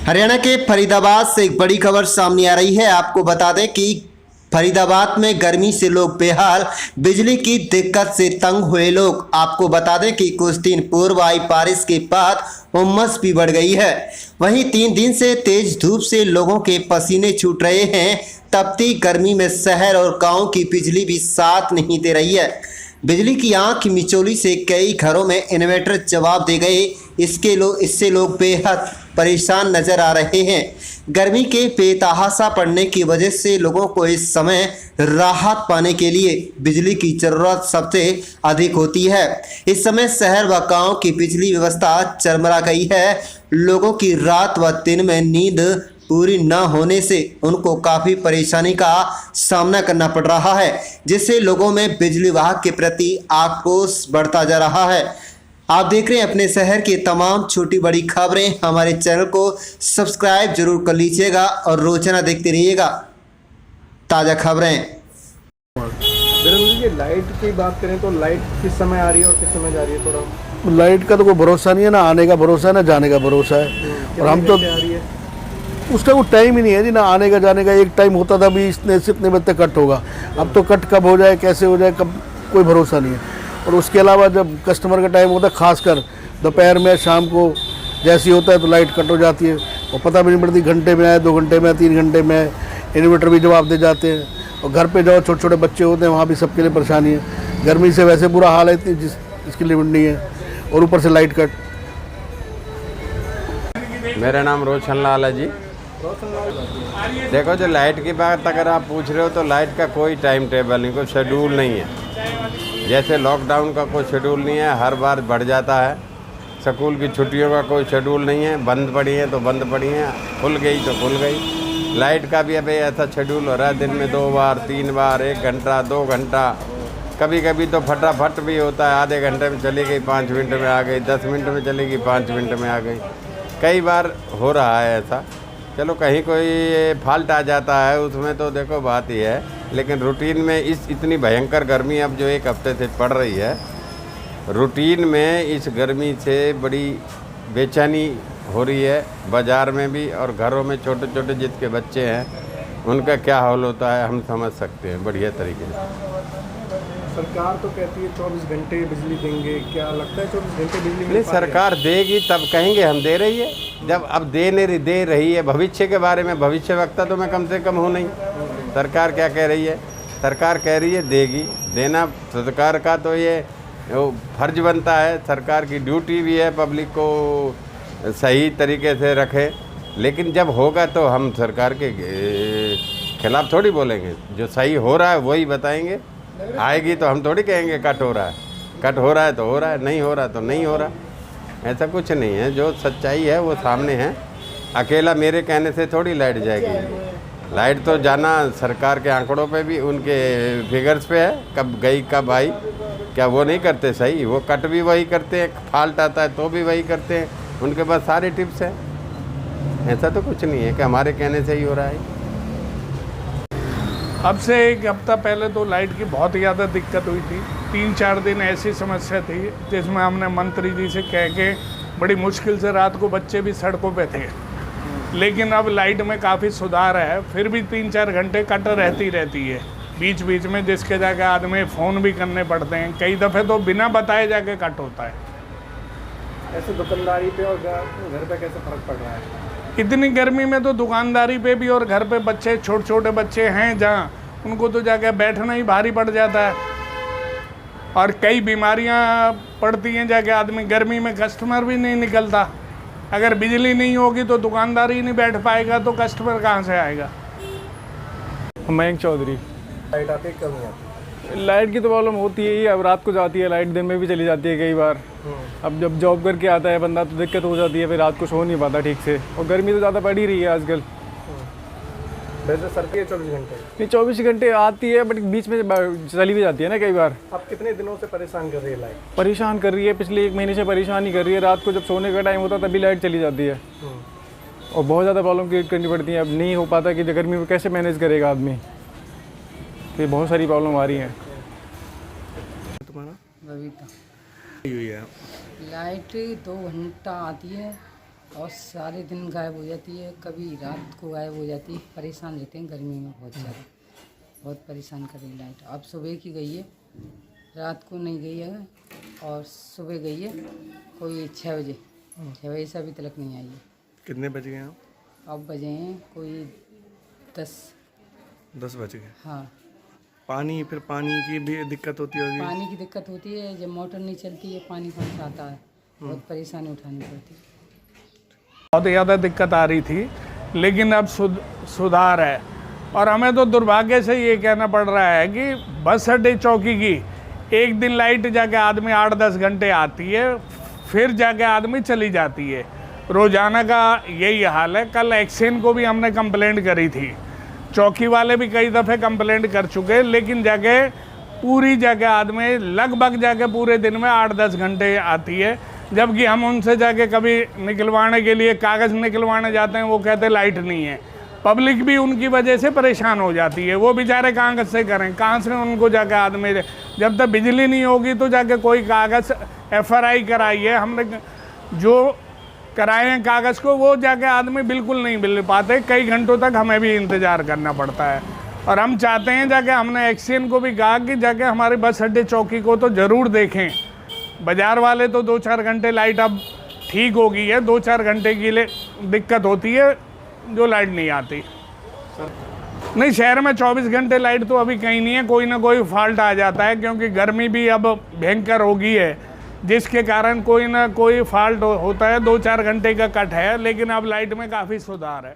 हरियाणा के फरीदाबाद से एक बड़ी खबर सामने आ रही है। आपको बता दें कि फरीदाबाद में गर्मी से लोग बेहाल, बिजली की दिक्कत से तंग हुए लोग। आपको बता दें कि कुछ दिन पूर्व आई बारिश के बाद उमस भी बढ़ गई है। वहीं 3 दिन से तेज धूप से लोगों के पसीने छूट रहे हैं। तपती गर्मी में शहर और गांव की बिजली भी साथ नहीं दे रही है। बिजली की आंख मिचौली से कई घरों में इन्वर्टर जवाब दे गए। इससे लोग बेहद परेशान नजर आ रहे हैं। गर्मी के बेतहाशा पड़ने की वजह से लोगों को इस समय राहत पाने के लिए बिजली की जरूरत सबसे अधिक होती है। इस समय शहर व गांव की बिजली व्यवस्था चरमरा गई है। लोगों की रात व दिन में नींद पूरी न होने से उनको काफ़ी परेशानी का सामना करना पड़ रहा है, जिससे लोगों में बिजली विभाग के प्रति आक्रोश बढ़ता जा रहा है। आप देख रहे हैं अपने शहर की तमाम छोटी बड़ी खबरें। हमारे चैनल को सब्सक्राइब जरूर कर लीजिएगा और रोजाना देखते रहिएगा ताज़ा खबरें। ये लाइट की बात करें तो लाइट किस समय आ रही है और किस समय जा रही है? थोड़ा लाइट का तो कोई भरोसा नहीं है, ना आने का भरोसा है ना जाने का भरोसा है। और हम तो आ रही है उसका कोई टाइम ही नहीं है जी, ना आने का जाने का। एक टाइम होता था भी इतने से इतने बजे तक कट होगा, अब तो कट कब हो जाए कैसे हो जाए कब कोई भरोसा नहीं है। और उसके अलावा जब कस्टमर का टाइम होता है, खासकर दोपहर में शाम को जैसी होता है तो लाइट कट हो जाती है और पता भी नहीं पड़ती, घंटे में आए 2 घंटे में 3 घंटे में। इन्वर्टर भी जवाब दे जाते हैं और घर पे जाओ छोटे छोटे बच्चे होते हैं, वहाँ भी सबके लिए परेशानी है। गर्मी से वैसे बुरा हाल है, इतनी इसकी लिमिट नहीं है और ऊपर से लाइट कट। मेरा नाम रोशन लाल है जी। देखो, जो लाइट की बात अगर आप पूछ रहे हो तो लाइट का कोई टाइम टेबल नहीं, कोई शेड्यूल नहीं है। जैसे लॉकडाउन का कोई शेड्यूल नहीं है, हर बार बढ़ जाता है। स्कूल की छुट्टियों का कोई शेड्यूल नहीं है, बंद पड़ी है तो बंद पड़ी हैं, खुल गई तो खुल गई। लाइट का भी अभी ऐसा शेड्यूल हो रहा है, दिन में 2 बार 3 बार, 1 घंटा 2 घंटा, कभी कभी तो फटाफट भी होता है। आधे घंटे में चली गई, 5 मिनट में आ गई, 10 मिनट में चली गई, 5 मिनट में आ गई। कई बार हो रहा है ऐसा। चलो कहीं कोई फॉल्ट आ जाता है उसमें तो देखो बात ही है, लेकिन रूटीन में इतनी भयंकर गर्मी अब जो 1 हफ्ते से पड़ रही है, रूटीन में इस गर्मी से बड़ी बेचैनी हो रही है बाज़ार में भी, और घरों में छोटे छोटे जिसके बच्चे हैं उनका क्या हाल होता है हम समझ सकते हैं बढ़िया तरीके से। सरकार तो कहती है 24 घंटे बिजली देंगे, क्या लगता है 24 घंटे बिजली नहीं, सरकार देगी तब कहेंगे हम दे रही है। जब अब दे रही है, भविष्य के बारे में भविष्यवक्ता तो मैं कम से कम हूँ नहीं। सरकार क्या कह रही है? सरकार कह रही है देगी। देना सरकार का तो ये फर्ज बनता है, सरकार की ड्यूटी भी है पब्लिक को सही तरीके से रखे। लेकिन जब होगा तो हम सरकार के खिलाफ थोड़ी बोलेंगे, जो सही हो रहा है वही बताएंगे। आएगी तो हम थोड़ी कहेंगे कट हो रहा है, कट हो रहा है तो हो रहा है, नहीं हो रहा तो नहीं हो रहा। ऐसा कुछ नहीं है, जो सच्चाई है वो सामने है। अकेला मेरे कहने से थोड़ी लाइट जाएगी। लाइट तो जाना सरकार के आंकड़ों पे भी, उनके फिगर्स पे है, कब गई कब आई। क्या वो नहीं करते सही? वो कट भी वही करते हैं, फॉल्ट आता है तो भी वही करते हैं, उनके पास सारे टिप्स हैं। ऐसा तो कुछ नहीं है कि हमारे कहने से ही हो रहा है। अब से 1 हफ्ता पहले तो लाइट की बहुत ज़्यादा दिक्कत हुई थी। 3-4 दिन ऐसी समस्या थी जिसमें हमने मंत्री जी से कह के बड़ी मुश्किल से रात को बच्चे भी सड़कों पे थे। लेकिन अब लाइट में काफ़ी सुधार है, फिर भी 3-4 घंटे कट रहती है बीच बीच में, जिसके जाके आदमी फ़ोन भी करने पड़ते हैं। कई दफ़े तो बिना बताए जाके कट होता है। ऐसे दुकानदारी पे और घर पे कैसे फ़र्क पड़ रहा है? इतनी गर्मी में तो दुकानदारी पे भी और घर पे बच्चे, छोटे छोटे बच्चे हैं जहाँ, उनको तो जाके बैठना ही भारी पड़ जाता है। और कई बीमारियां पड़ती हैं जाके, आदमी गर्मी में कस्टमर भी नहीं निकलता। अगर बिजली नहीं होगी तो दुकानदार ही नहीं बैठ पाएगा तो कस्टमर कहाँ से आएगा। मयंक चौधरी। लाइट आती है कब नहीं आती? लाइट की तो प्रॉब्लम होती है ही, अब रात को जाती है लाइट, दिन में भी चली जाती है कई बार। अब जब जॉब करके आता है बंदा तो दिक्कत हो जाती है, फिर रात को सो नहीं पाता ठीक से, और गर्मी तो ज़्यादा पड़ ही रही है आजकल। वैसे सरती है 24 घंटे? नहीं, 24 घंटे आती है बट बीच में चली भी जाती है ना कई बार। अब कितने दिनों से परेशान कर रही है लाइट? परेशान कर रही है, पिछले 1 महीने से परेशान ही कर रही है। रात को जब सोने का टाइम होता है तभी लाइट चली जाती है और बहुत ज़्यादा प्रॉब्लम क्रिएट करनी पड़ती है। अब नहीं हो पाता कि गर्मी में कैसे मैनेज करेगा आदमी, तो बहुत सारी प्रॉब्लम आ रही हैं। तुम्हारा बबीता। लाइट 2 घंटा आती है और सारे दिन गायब हो जाती है, कभी रात को गायब हो जाती है। परेशान रहते हैं गर्मी में बहुत ज़्यादा, बहुत परेशान कर रही लाइट। अब सुबह की गई है, रात को नहीं गई है और सुबह गई है कोई 6 बजे। 6 बजे से अभी तक नहीं आई है। कितने बज गए आप? अब बजे हैं कोई 10 बज गए। हाँ। फिर पानी की भी दिक्कत होती होगी? पानी की दिक्कत होती है, जब मोटर नहीं चलती है पानी कहाँ से आता है, बहुत परेशानी उठानी पड़ती है। बहुत ज़्यादा दिक्कत आ रही थी, लेकिन अब सुधार है। और हमें तो दुर्भाग्य से ये कहना पड़ रहा है कि बस अड्डे चौकी की एक दिन लाइट जाके आदमी 8-10 घंटे आती है, फिर जाके आदमी चली जाती है। रोज़ाना का यही हाल है। कल एक्सेन को भी हमने कंप्लेंट करी थी, चौकी वाले भी कई दफ़े कंप्लेंट कर चुके, लेकिन जाके पूरी जगह आदमी लगभग जाके पूरे दिन में 8-10 घंटे आती है। जबकि हम उनसे जाके कभी निकलवाने के लिए कागज़ निकलवाने जाते हैं, वो कहते लाइट नहीं है। पब्लिक भी उनकी वजह से परेशान हो जाती है। वो बेचारे कागज़ से करें, कहाँ से उनको जाके आदमी, जब तक बिजली नहीं होगी तो जाके कोई कागज़ FRI कराई है हमने, जो कराए हैं कागज़ को, वो जाके आदमी बिल्कुल नहीं मिल पाते। कई घंटों तक हमें भी इंतज़ार करना पड़ता है। और हम चाहते हैं जाके, हमने एक्सियन को भी कहा कि जाके हमारे बस अड्डे चौकी को तो ज़रूर देखें। बाज़ार वाले तो 2-4 घंटे लाइट अब ठीक हो गई है, 2-4 घंटे के लिए दिक्कत होती है जो लाइट नहीं आती। नहीं, शहर में 24 घंटे लाइट तो अभी कहीं नहीं है, कोई ना कोई फॉल्ट आ जाता है, क्योंकि गर्मी भी अब भयंकर हो गई है, जिसके कारण कोई ना कोई फॉल्ट होता है। 2-4 घंटे का कट है, लेकिन अब लाइट में काफ़ी सुधार है।